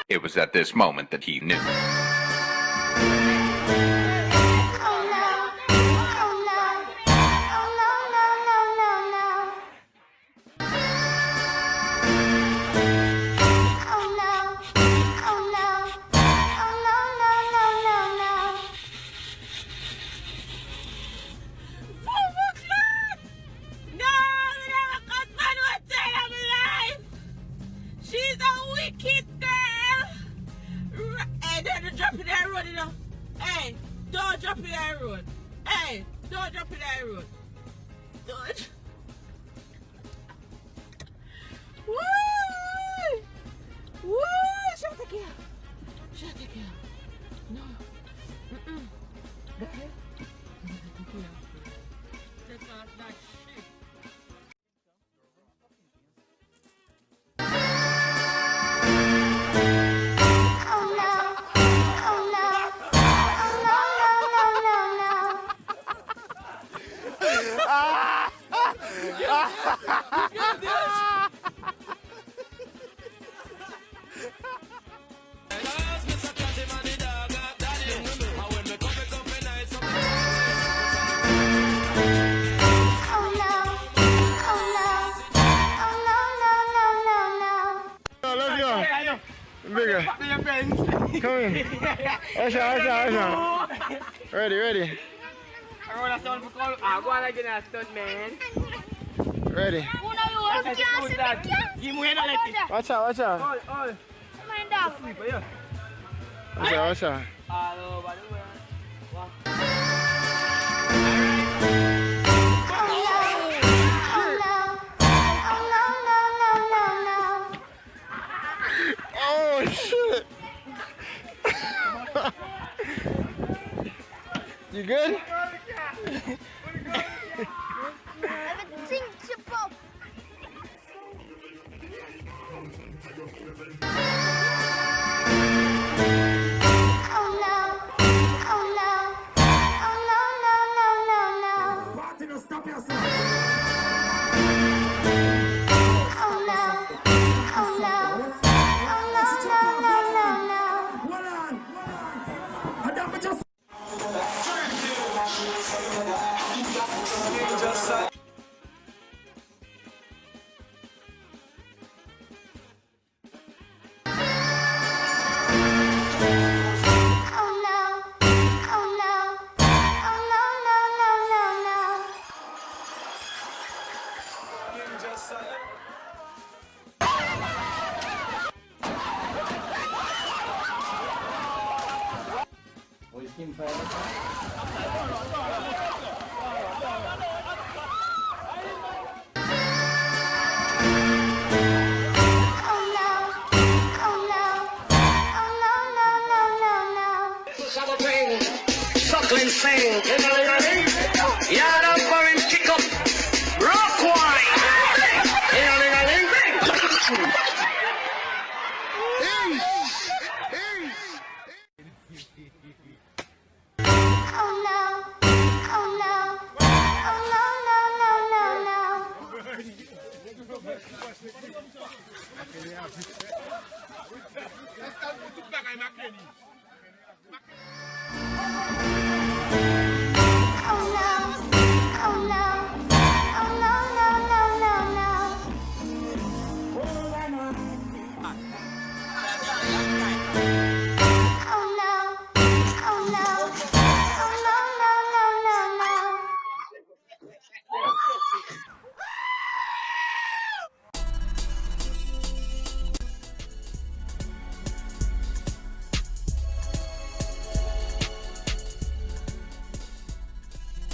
It was at this moment that he knew. She's a wicked girl. Hey, don't drop in that road, you know. Hey, don't drop in that road. Hey, don't drop in that road. Don't. Woo! Woo! Shut the girl. Shut the girl. No. Okay. Take off that shit. Bigger. Come in. Usher. Ready. I want a sound for call. I go on again a stunt, man. Ready. Give me a let Watch out. All. Watch out. All over the world. Oh shit. You good? Everything chip up. Suckling sing, yard up orange kick up, rock wine, Oh no.